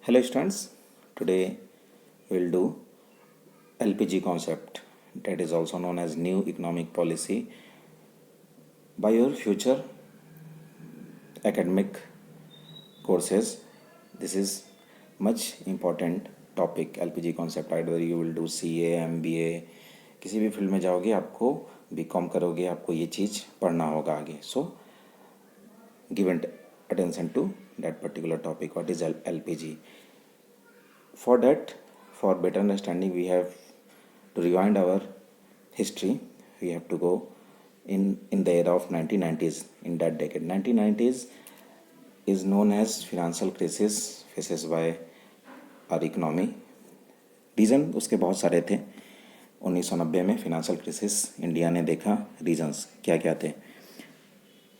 Hello students, today we will do LPG concept, that is also known as new economic policy, by your future academic courses. This is much important topic, LPG concept. Either you will do CA, MBA, किसी भी field में जाओगे आपको BCom करोगे आपको ये चीज़ पढ़ना होगा आगे. So give attention to that particular topic. What is LPG? For that, for better understanding, we have to rewind our history. We have to go in the era of 1990s. In that decade, 1990s is known as financial crisis faces by our economy. Reason उसके बहुत सारे थे. 1990 में financial crisis India ने देखा. Reasons क्या क्या थे?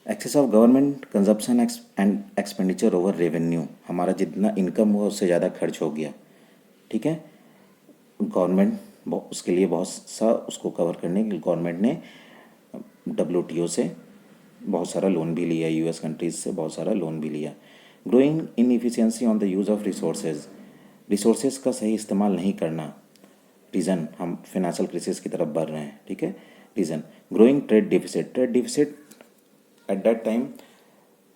Excess of government consumption and expenditure over revenue. हमारा जितना इनकम हुआ उससे ज़्यादा खर्च हो गया. ठीक है. गवर्नमेंट उसके लिए बहुत सा उसको कवर करने के लिए गवर्नमेंट ने WTO से बहुत सारा लोन भी लिया, US कंट्रीज से बहुत सारा लोन भी लिया. Growing inefficiency on the use of resources का सही इस्तेमाल नहीं करना. रीज़न हम फिनेंशियल क्राइसिस की तरफ बढ़ रहे हैं. ठीक है. Reason growing trade deficit at that time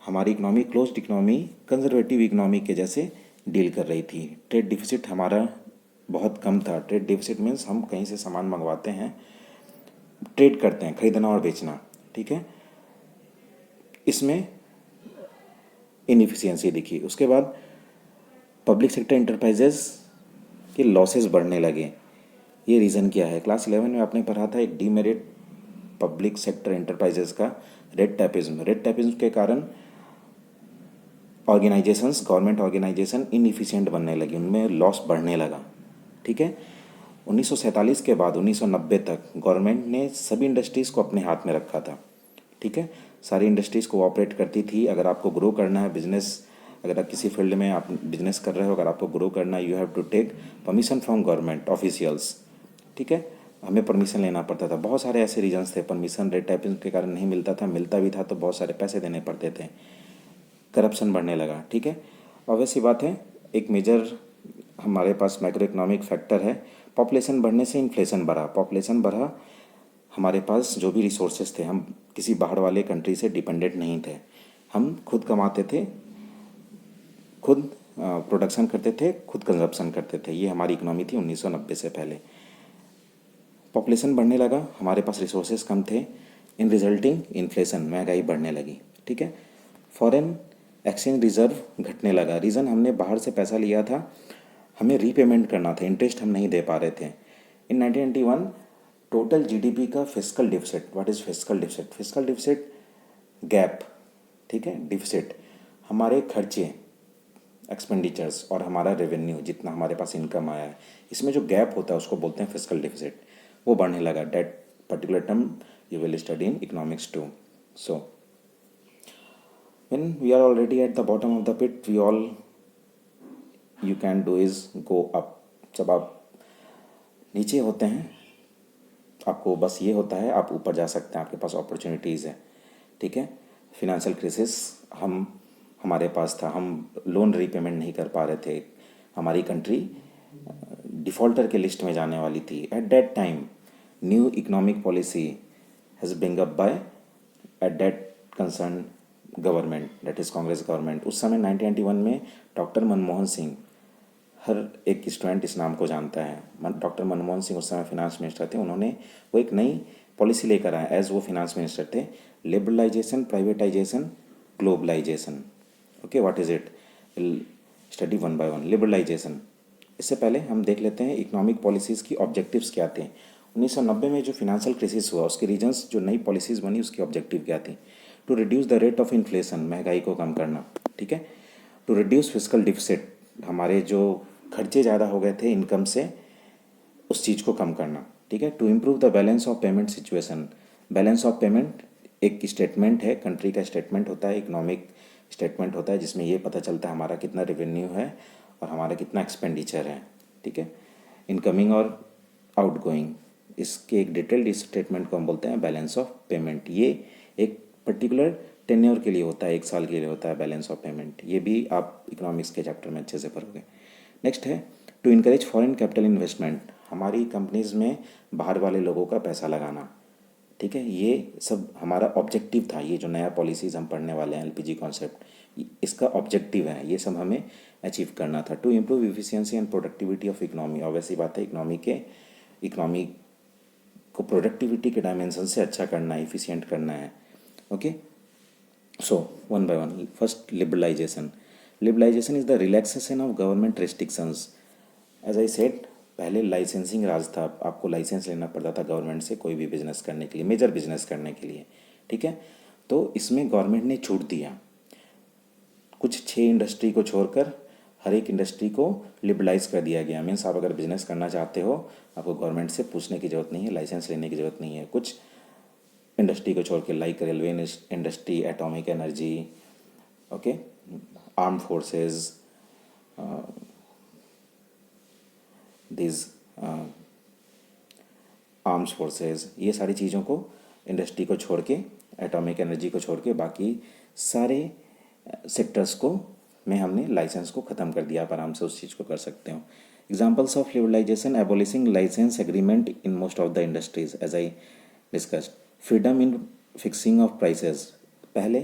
हमारी economy closed economy conservative economy के जैसे डील कर रही थी. ट्रेड डिफिसिट हमारा बहुत कम था. ट्रेड डिफिसिट मीन्स हम कहीं से सामान मंगवाते हैं, ट्रेड करते हैं, खरीदना और बेचना. ठीक है. इसमें इनएफिशिएंसी दिखी. उसके बाद पब्लिक सेक्टर इंटरप्राइजेस के लॉसेस बढ़ने लगे. ये रीज़न क्या है? क्लास 11 में आपने पढ़ा था एक डीमेरिट पब्लिक सेक्टर इंटरप्राइजेस का, रेड टैपिज्म के कारण ऑर्गेनाइजेशंस, गवर्नमेंट ऑर्गेनाइजेशन इनएफिशिएंट बनने लगी, उनमें लॉस बढ़ने लगा. ठीक है. 1947 के बाद 1990 तक गवर्नमेंट ने सभी इंडस्ट्रीज़ को अपने हाथ में रखा था. ठीक है. सारी इंडस्ट्रीज़ को ऑपरेट करती थी. अगर आपको ग्रो करना है बिजनेस, अगर आप किसी फील्ड में आप बिजनेस कर रहे हो, अगर आपको ग्रो करना है, you have to take permission from government officials. ठीक है. हमें परमिशन लेना पड़ता था. बहुत सारे ऐसे रीजंस थे. परमिशन रेड टैपिज्म के कारण नहीं मिलता था, मिलता भी था तो बहुत सारे पैसे देने पड़ते थे. करप्शन बढ़ने लगा. ठीक है. ऑब्वियस सी बात है. एक मेजर हमारे पास मैक्रो इकोनॉमिक फैक्टर है. पॉपुलेशन बढ़ने से इन्फ्लेशन बढ़ा. पॉपुलेशन बढ़ा, हमारे पास जो भी रिसोर्सेज थे, हम किसी बाहर वाले कंट्री से डिपेंडेंट नहीं थे. हम खुद कमाते थे, खुद प्रोडक्शन करते थे, खुद कंजप्शन करते थे. ये हमारी इकोनॉमी थी 1990 से पहले. पॉपुलेशन बढ़ने लगा, हमारे पास रिसोर्सेज कम थे. इन रिजल्टिंग इन्फ्लेशन, महंगाई बढ़ने लगी. ठीक है. फॉरेन एक्सचेंज रिजर्व घटने लगा. रीज़न हमने बाहर से पैसा लिया था, हमें रीपेमेंट करना था, इंटरेस्ट हम नहीं दे पा रहे थे. इन 1991 टोटल GDP का fiscal deficit. What is fiscal deficit? Fiscal deficit gap. ठीक है. डिफिसिट हमारे खर्चे, एक्सपेंडिचर्स और हमारा रेवेन्यू, जितना हमारे पास इनकम आया है, इसमें जो गैप होता है उसको बोलते हैं फिस्कल डिफिसिट. वो बढ़ने लगा. That particular term you will study in economics too. So when we are already at the bottom of the pit, you can do is go up. जब आप नीचे होते हैं आपको बस ये होता है आप ऊपर जा सकते हैं, आपके पास अपॉर्चुनिटीज़ है. ठीक है. फिनेंशियल क्राइसिस हमारे पास था, हम लोन रीपेमेंट नहीं कर पा रहे थे, हमारी कंट्री डिफ़ॉल्टर के लिस्ट में जाने वाली थी. Eight that time new economic policy has bring up by at that concern government, that is Congress government. उस समय 1991 में डॉक्टर मनमोहन सिंह, हर एक स्टूडेंट इस नाम को जानता है. डॉक्टर मनमोहन सिंह उस समय फिनांस मिनिस्टर थे. उन्होंने वो एक नई पॉलिसी लेकर आए एज वो फिनांस मिनिस्टर थे. Liberalisation, privatisation, globalisation. Okay. What is it? Study one by one. Liberalisation. इससे पहले हम देख लेते हैं इकोनॉमिक पॉलिसीज़ की ऑब्जेक्टिव्स क्या थे. 1990 में जो फिनेंशियल क्राइसिस हुआ उसके रीजंस, जो नई पॉलिसीज़ बनी उसकी ऑब्जेक्टिव क्या थी? To reduce the rate of inflation, महंगाई को कम करना. ठीक है. टू रिड्यूस फिस्कल डिफिसिट, हमारे जो खर्चे ज़्यादा हो गए थे इनकम से, उस चीज़ को कम करना. ठीक है. To improve the balance of payment situation. Balance of payment एक स्टेटमेंट है, कंट्री का स्टेटमेंट होता है, इकोनॉमिक स्टेटमेंट होता है, जिसमें ये पता चलता है हमारा कितना रेवेन्यू है और हमारा कितना एक्सपेंडिचर है. ठीक है. इनकमिंग और आउटगोइंग, इसके एक डिटेल्ड स्टेटमेंट को हम बोलते हैं बैलेंस ऑफ पेमेंट. ये एक पर्टिकुलर टेन्योर के लिए होता है, 1 साल के लिए होता है बैलेंस ऑफ पेमेंट। ये भी आप इकोनॉमिक्स के चैप्टर में अच्छे से पढ़ोगे। नेक्स्ट है to encourage foreign capital investment, हमारी कंपनीज में बाहर वाले लोगों का पैसा लगाना। ठीक है, ये सब हमारा ऑब्जेक्टिव था। ये जो नया पॉलिसीज़ हम पढ़ने वाले हैं एलपीजी कॉन्सेप्ट, इसका ऑब्जेक्टिव है, ये सब हमें अचीव करना था। To improve efficiency and productivity of economy, और वैसी बात है इकोनॉमी को प्रोडक्टिविटी के डायमेंशन से अच्छा करना है, इफिशियंट करना है। Okay, so one by one. First, liberalisation. Liberalisation is the relaxation of government restrictions. As I said, पहले लाइसेंसिंग राज था, आपको लाइसेंस लेना पड़ता था गवर्नमेंट से कोई भी बिजनेस करने के लिए, मेजर बिजनेस करने के लिए। ठीक है, तो इसमें गवर्नमेंट ने छूट दिया, कुछ 6 इंडस्ट्री को छोड़कर हर एक इंडस्ट्री को लिबरलाइज कर दिया गया। मीन्स आप अगर बिजनेस करना चाहते हो, आपको गवर्नमेंट से पूछने की ज़रूरत नहीं है, लाइसेंस लेने की ज़रूरत नहीं है, कुछ इंडस्ट्री को छोड़ के, like railway industry, atomic energy, okay, arm forces, this arms forces, ये सारी चीज़ों को, इंडस्ट्री को छोड़ के, एटॉमिक एनर्जी को छोड़ के बाकी सारे सेक्टर्स को में हमने लाइसेंस को ख़त्म कर दिया। आप आराम से उस चीज़ को कर सकते हो। Examples of liberalization, abolishing license agreement in most of the industries as I discussed. Freedom in fixing of prices, पहले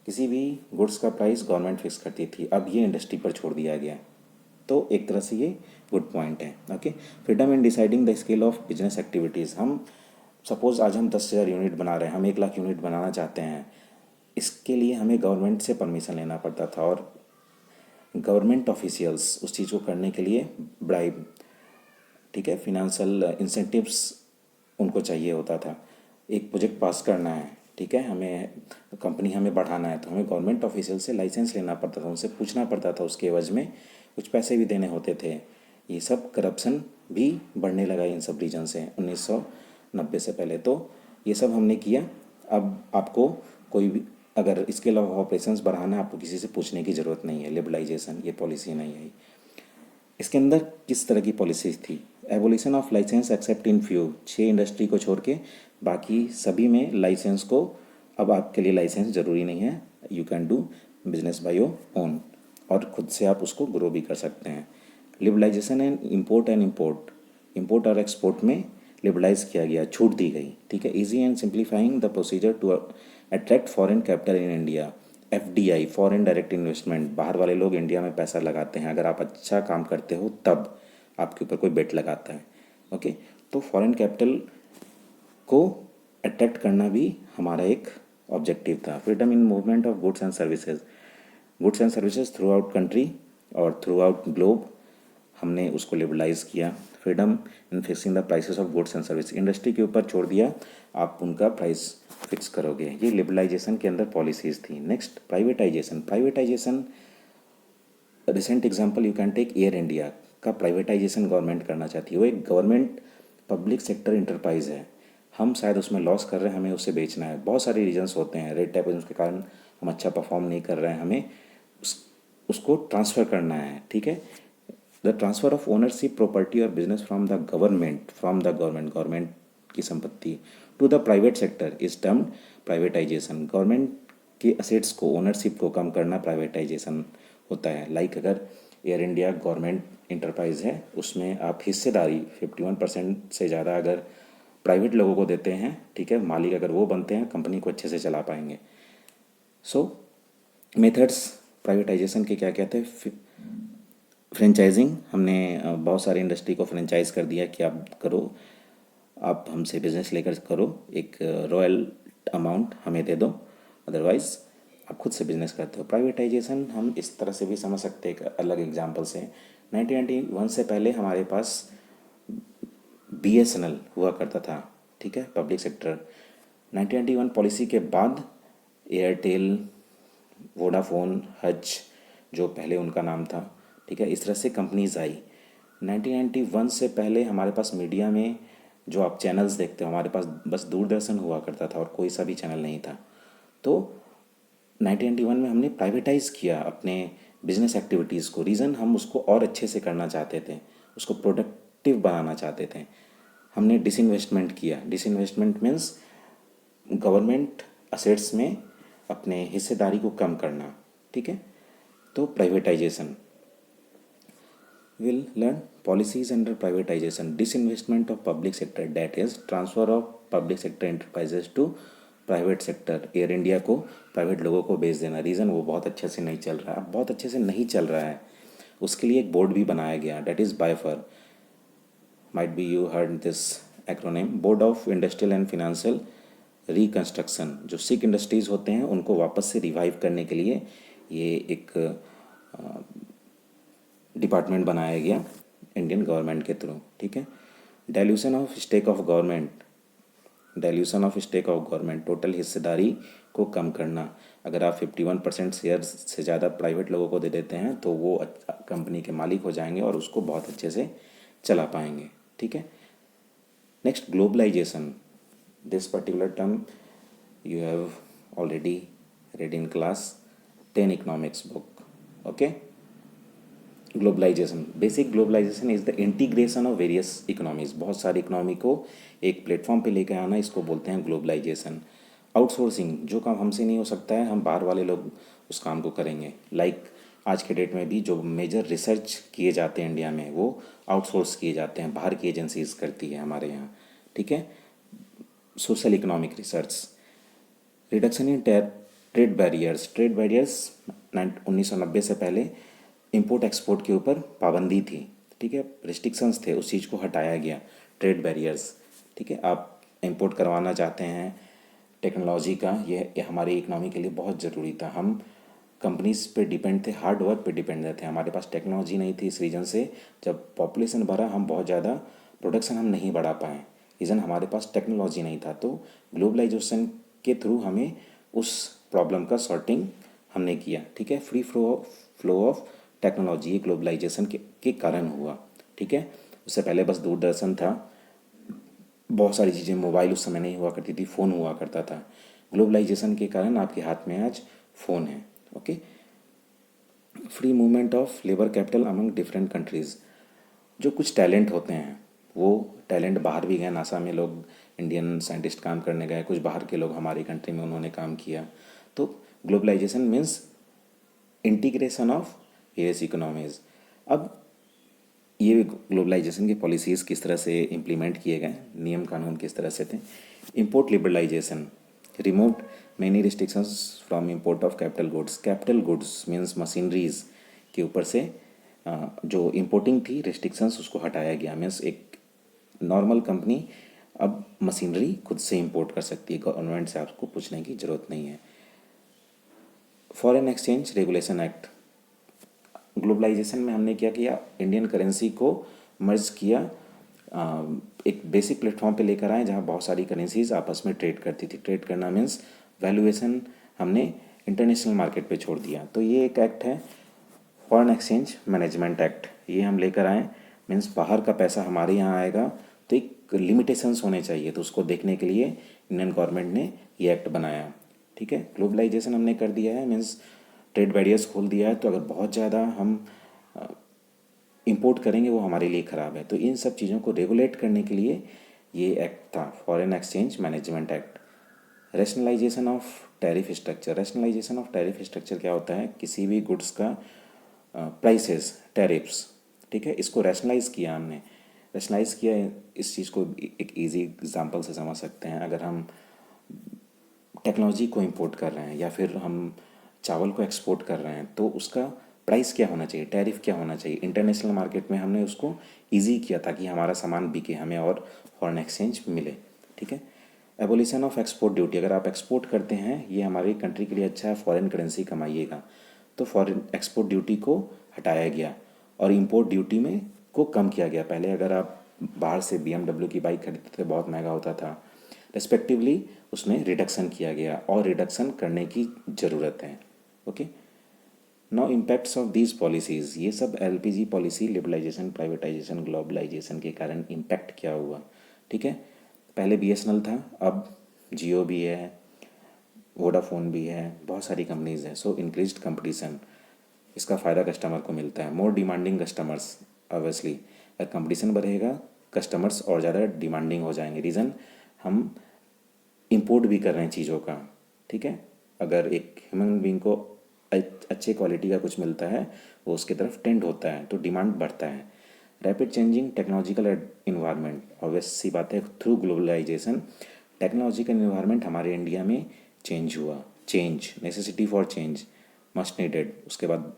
किसी भी गुड्स का प्राइस गवर्नमेंट फिक्स करती थी, अब ये इंडस्ट्री पर छोड़ दिया गया, तो एक तरह से ये गुड पॉइंट है। Okay, freedom in deciding the scale of business activities. हम सपोज आज हम 10,000 यूनिट बना रहे हैं, हम 1 लाख यूनिट बनाना चाहते हैं, इसके लिए हमें गवर्नमेंट से परमिशन लेना पड़ता था, और गवर्नमेंट ऑफिशियल्स उस चीज़ को करने के लिए ब्राइब, ठीक है, फिनेंशियल इंसेंटिव्स उनको चाहिए होता था। एक प्रोजेक्ट पास करना है, ठीक है, हमें कंपनी हमें बढ़ाना है, तो हमें गवर्नमेंट ऑफिशियल से लाइसेंस लेना पड़ता था, उनसे पूछना पड़ता था, उसके एवज में कुछ पैसे भी देने होते थे। ये सब करप्शन भी बढ़ने लगा इन सब रीजन से 1990 से पहले, तो ये सब हमने किया। अब आपको कोई भी अगर इसके अलावा ऑपरेशंस बढ़ाना है, आपको किसी से पूछने की ज़रूरत नहीं है। लिबरलाइजेशन ये पॉलिसी नहीं है। इसके अंदर किस तरह की पॉलिसीज थी? Abolition of licence except in few, 6 industry को छोड़ के बाकी सभी में लाइसेंस को, अब आपके लिए लाइसेंस ज़रूरी नहीं है, you can do business by your own, और खुद से आप उसको ग्रो भी कर सकते हैं। लिबरलाइजेशन एंड इम्पोर्ट और एक्सपोर्ट में लिबरलाइज किया गया, छूट दी गई। ठीक है, easy and simplifying the procedure to attract foreign capital in India. FDI, foreign direct investment, बाहर वाले लोग इंडिया में पैसा लगाते हैं, अगर आप अच्छा काम करते हो तब आपके ऊपर कोई बेट लगाता है। ओके, तो फॉरेन कैपिटल को अट्रैक्ट करना भी हमारा एक ऑब्जेक्टिव था। Freedom in movement of goods and services through out country और थ्रू आउट ग्लोब, हमने उसको लिबरलाइज किया। Freedom in fixing the prices of goods and service, industry के ऊपर छोड़ दिया, आप उनका प्राइस फिक्स करोगे। ये लिबरलाइजेशन के अंदर पॉलिसीज थी। Next, privatization recent example you can take Air India का प्राइवेटाइजेशन गवर्नमेंट करना चाहती है। वो एक गवर्नमेंट पब्लिक सेक्टर इंटरप्राइज है, हम शायद उसमें लॉस कर रहे हैं, हमें उसे बेचना है। बहुत सारे रीजंस होते हैं, रेड टेप के कारण हम अच्छा परफॉर्म नहीं कर रहे हैं, हमें उसको ट्रांसफ़र करना है। ठीक है, the transfer of ownership property और बिजनेस फ्रॉम द गवर्नमेंट की संपत्ति to the private sector is termed privatization. Government के असेट्स को, ओनरशिप को कम करना प्राइवेटाइजेशन होता है। लाइक अगर एयर इंडिया गवर्नमेंट इंटरप्राइज है, उसमें आप हिस्सेदारी 51% से ज़्यादा अगर प्राइवेट लोगों को देते हैं, ठीक है, मालिक अगर वो बनते हैं, कंपनी को अच्छे से चला पाएंगे। सो मेथड्स प्राइवेटाइजेशन के क्या क्या थे? फ्रेंचाइजिंग, हमने बहुत सारी इंडस्ट्री को फ्रेंचाइज कर दिया कि आप करो, आप हमसे बिजनेस लेकर करो, एक रॉयल अमाउंट हमें दे दो, अदरवाइज़ आप खुद से बिजनेस करते हो। प्राइवेटाइजेशन हम इस तरह से भी समझ सकते हैं, एक अलग एग्जांपल से। 1991 से पहले हमारे पास BSNL हुआ करता था, ठीक है, पब्लिक सेक्टर। 1991 पॉलिसी के बाद एयरटेल, वोडाफोन, हज, जो पहले उनका नाम था, ठीक है, इस तरह से कंपनीज आई। 1991 से पहले हमारे पास मीडिया में जो आप चैनल्स देखते हो, हमारे पास बस दूरदर्शन हुआ करता था और कोई सा भी चैनल नहीं था। तो 1991 में हमने प्राइवेटाइज़ किया अपने बिजनेस एक्टिविटीज़ को। रीज़न, हम उसको और अच्छे से करना चाहते थे, उसको प्रोडक्टिव बनाना चाहते थे। हमने डिसइन्वेस्टमेंट किया। डिसइन्वेस्टमेंट मीन्स गवर्नमेंट असेट्स में अपने हिस्सेदारी को कम करना, ठीक है। तो privatisation, will learn policies under privatization, disinvestment of public sector, that is transfer of public sector enterprises to private sector. Air India को प्राइवेट लोगों को बेच देना, रीज़न वो बहुत अच्छे से नहीं चल रहा है, बहुत अच्छे से नहीं चल रहा है। उसके लिए एक बोर्ड भी बनाया गया, that is BIFR, might be you heard this acronym, board of industrial and financial reconstruction. जो सिक इंडस्ट्रीज़ होते हैं उनको वापस से रिवाइव करने के लिए ये एक डिपार्टमेंट बनाया गया इंडियन गवर्नमेंट के थ्रू, ठीक है। Dilution of stake of government, dilution of stake of government, total हिस्सेदारी को कम करना। अगर आप 51% शेयर से ज़्यादा प्राइवेट लोगों को दे देते हैं तो वो कंपनी के मालिक हो जाएंगे और उसको बहुत अच्छे से चला पाएंगे, ठीक है। Next, globalization, this particular term you have already read in class 10 economics book, okay. Globalization, basic globalization is the integration of various economies, बहुत सारी इकोनॉमी को एक प्लेटफॉर्म पे लेकर आना, इसको बोलते हैं ग्लोबलाइजेशन। आउटसोर्सिंग, जो काम हमसे नहीं हो सकता है हम बाहर वाले लोग उस काम को करेंगे। लाइक आज के डेट में भी जो मेजर रिसर्च किए जाते हैं इंडिया में वो आउटसोर्स किए जाते हैं, बाहर की एजेंसीज करती है हमारे यहाँ, ठीक है। Social economic research, reduction in trade barriers, trade barriers 1990 से पहले इंपोर्ट एक्सपोर्ट के ऊपर पाबंदी थी, ठीक है, रिस्ट्रिक्शंस थे, उस चीज़ को हटाया गया, ट्रेड बैरियर्स, ठीक है। आप इंपोर्ट करवाना चाहते हैं टेक्नोलॉजी का, ये हमारी इकनॉमी के लिए बहुत ज़रूरी था। हम कंपनीज पे डिपेंड थे, हार्ड वर्क पे डिपेंड थे, हमारे पास टेक्नोलॉजी नहीं थी। इस रीज़न से जब पॉपुलेशन बढ़ा हम बहुत ज़्यादा प्रोडक्शन हम नहीं बढ़ा पाए, रीज़न हमारे पास टेक्नोलॉजी नहीं था। तो ग्लोबलाइजेशन के थ्रू हमें उस प्रॉब्लम का सॉर्टिंग हमने किया, ठीक है। Free flow of technology globalization के कारण हुआ, ठीक है। उससे पहले बस दूरदर्शन था, बहुत सारी चीज़ें, मोबाइल उस समय नहीं हुआ करती थी, फ़ोन हुआ करता था। ग्लोबलाइजेशन के कारण आपके हाथ में आज फ़ोन है, okay. Free movement of labour capital among different countries, जो कुछ टैलेंट होते हैं वो टैलेंट बाहर भी गए, नासा में लोग इंडियन साइंटिस्ट काम करने गए, कुछ बाहर के लोग हमारी कंट्री में उन्होंने काम किया। तो globalization means integration of various economies. अब ये ग्लोबलाइजेशन की पॉलिसीज़ किस तरह से इम्प्लीमेंट किए गए, नियम कानून किस तरह से थे। Import liberalization, removed many restrictions from import of capital goods means machineries के ऊपर से जो इंपोर्टिंग थी रिस्ट्रिक्शंस उसको हटाया गया। मीन्स एक नॉर्मल कंपनी अब मशीनरी खुद से इंपोर्ट कर सकती है, गवर्नमेंट से आपको पूछने की ज़रूरत नहीं है। Foreign exchange regulation act, globalization में हमने क्या किया, इंडियन करेंसी को मर्ज किया, एक बेसिक प्लेटफॉर्म पे लेकर आए जहाँ बहुत सारी करेंसीज आपस में ट्रेड करती थी। ट्रेड करना मीन्स वैल्यूएशन हमने इंटरनेशनल मार्केट पे छोड़ दिया। तो ये एक एक्ट है फॉरेन एक्सचेंज मैनेजमेंट एक्ट, ये हम लेकर आए। मीन्स बाहर का पैसा हमारे यहाँ आएगा तो एक लिमिटेशंस होने चाहिए, तो उसको देखने के लिए इंडियन गवर्नमेंट ने ये एक्ट बनाया, ठीक है। ग्लोबलाइजेशन हमने कर दिया है, मीन्स ट्रेड बैरियर्स खोल दिया है। तो अगर बहुत ज़्यादा हम इंपोर्ट करेंगे वो हमारे लिए ख़राब है। तो इन सब चीज़ों को रेगुलेट करने के लिए ये एक्ट था, foreign exchange management act. Rationalization of tariff structure, rationalization of tariff structure क्या होता है, किसी भी गुड्स का प्राइसेस, टैरिफ्स, ठीक है, इसको रैशनलाइज किया हमने। रैशनलाइज किया, इस चीज़ को एक इजी एग्जांपल से समझ सकते हैं। अगर हम टेक्नोलॉजी को इंपोर्ट कर रहे हैं या फिर हम चावल को एक्सपोर्ट कर रहे हैं तो उसका प्राइस क्या होना चाहिए, टैरिफ क्या होना चाहिए। इंटरनेशनल मार्केट में हमने उसको इजी किया ताकि हमारा सामान बिके, हमें और फॉरेन एक्सचेंज मिले, ठीक है। एबोलिशन ऑफ एक्सपोर्ट ड्यूटी, अगर आप एक्सपोर्ट करते हैं ये हमारी कंट्री के लिए अच्छा है, फॉरेन करेंसी कमाइएगा, तो फॉरेन एक्सपोर्ट ड्यूटी को हटाया गया और इंपोर्ट ड्यूटी में को कम किया गया। पहले अगर आप बाहर से BMW की बाइक खरीदते थे बहुत महंगा होता था, रेस्पेक्टिवली उसमें रिडक्शन किया गया और रिडक्शन करने की ज़रूरत है, okay. Now impacts of these policies, ये सब LPG policy, liberalization, privatisation, globalization के कारण इम्पैक्ट क्या हुआ, ठीक है। पहले BSNL था, अब जियो भी है, वोडाफोन भी है, बहुत सारी कंपनीज़ हैं। सो इंक्रीज्ड कंपटीशन, इसका फ़ायदा कस्टमर को मिलता है। मोर डिमांडिंग कस्टमर्स, ऑब्वियसली अगर कंपटीशन बढ़ेगा कस्टमर्स और ज़्यादा डिमांडिंग हो जाएंगे। रीज़न हम इंपोर्ट भी कर रहे हैं चीज़ों का, ठीक है। अगर एक ह्यूमन बीइंग को अच्छे क्वालिटी का कुछ मिलता है वो उसकी तरफ टेंड होता है, तो डिमांड बढ़ता है। Rapid changing technological environment, obvious सी बात है, थ्रू ग्लोबलाइजेशन टेक्नोलॉजिकल इन्वायरमेंट हमारे इंडिया में चेंज हुआ। Change, necessity for change, must needed. उसके बाद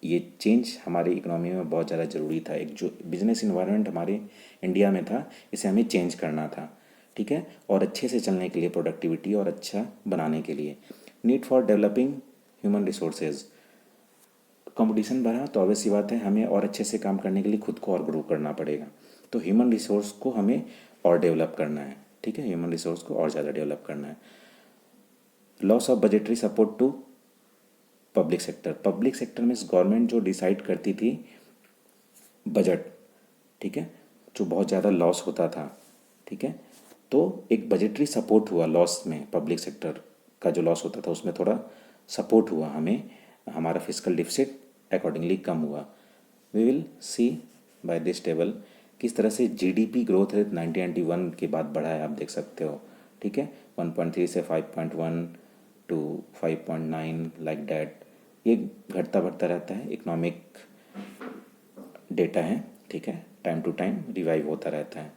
ये चेंज हमारी इकोनॉमी में बहुत ज़्यादा ज़रूरी था। एक जो बिजनेस इन्वायरमेंट हमारे इंडिया में था, इसे हमें चेंज करना था, ठीक है, और अच्छे से चलने के लिए, प्रोडक्टिविटी और अच्छा बनाने के लिए। Need for developing human resources, competition बढ़ा तो ऑब्वियस सी बात है हमें और अच्छे से काम करने के लिए खुद को और ग्रो करना पड़ेगा, तो ह्यूमन रिसोर्स को हमें और डेवलप करना है, ठीक है, ह्यूमन रिसोर्स को और ज़्यादा डेवलप करना है। Loss of budgetary support to public sector, public sector में गवर्नमेंट जो डिसाइड करती थी बजट, ठीक है, जो बहुत ज़्यादा लॉस होता था, ठीक है, तो एक बजटरी सपोर्ट हुआ लॉस में, पब्लिक सेक्टर का जो लॉस होता था उसमें थोड़ा सपोर्ट हुआ हमें, हमारा फिजिकल डिफिसिट अकॉर्डिंगली कम हुआ। We will see by this table किस तरह से जीडीपी ग्रोथ रेट 1991 के बाद बढ़ा है, आप देख सकते हो, ठीक है, 1.3 से 5.1 टू 5.9 लाइक डैट। ये घटता बढ़ता रहता है, इकोनॉमिक डेटा है, ठीक है, टाइम टू टाइम रिवाइव होता रहता है।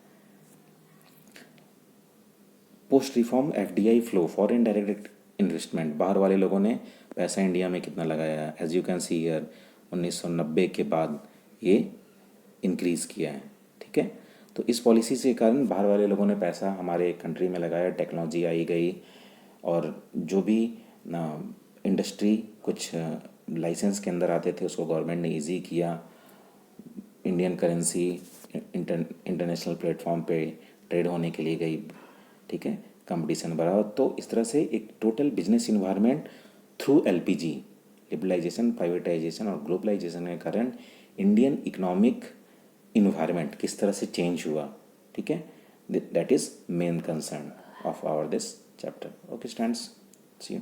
Post reform FDI flow, foreign direct investment, बाहर वाले लोगों ने पैसा इंडिया में कितना लगाया है, as you can see year 1990 के बाद ये इंक्रीज़ किया है, ठीक है। तो इस पॉलिसी से कारण बाहर वाले लोगों ने पैसा हमारे कंट्री में लगाया, टेक्नोलॉजी आई गई, और जो भी इंडस्ट्री कुछ लाइसेंस के अंदर आते थे उसको गवर्नमेंट ने इजी किया, इंडियन करेंसी इंटरनेशनल प्लेटफॉर्म पे ट्रेड होने के लिए गई, ठीक है, कंपटीशन बढ़ा। तो इस तरह से एक total business environment through LPG, liberalization, privatization और ग्लोबलाइजेशन के कारण इंडियन इकोनॉमिक इन्वायरमेंट किस तरह से चेंज हुआ, ठीक है, that is main concern of our this chapter. Okay students, see you.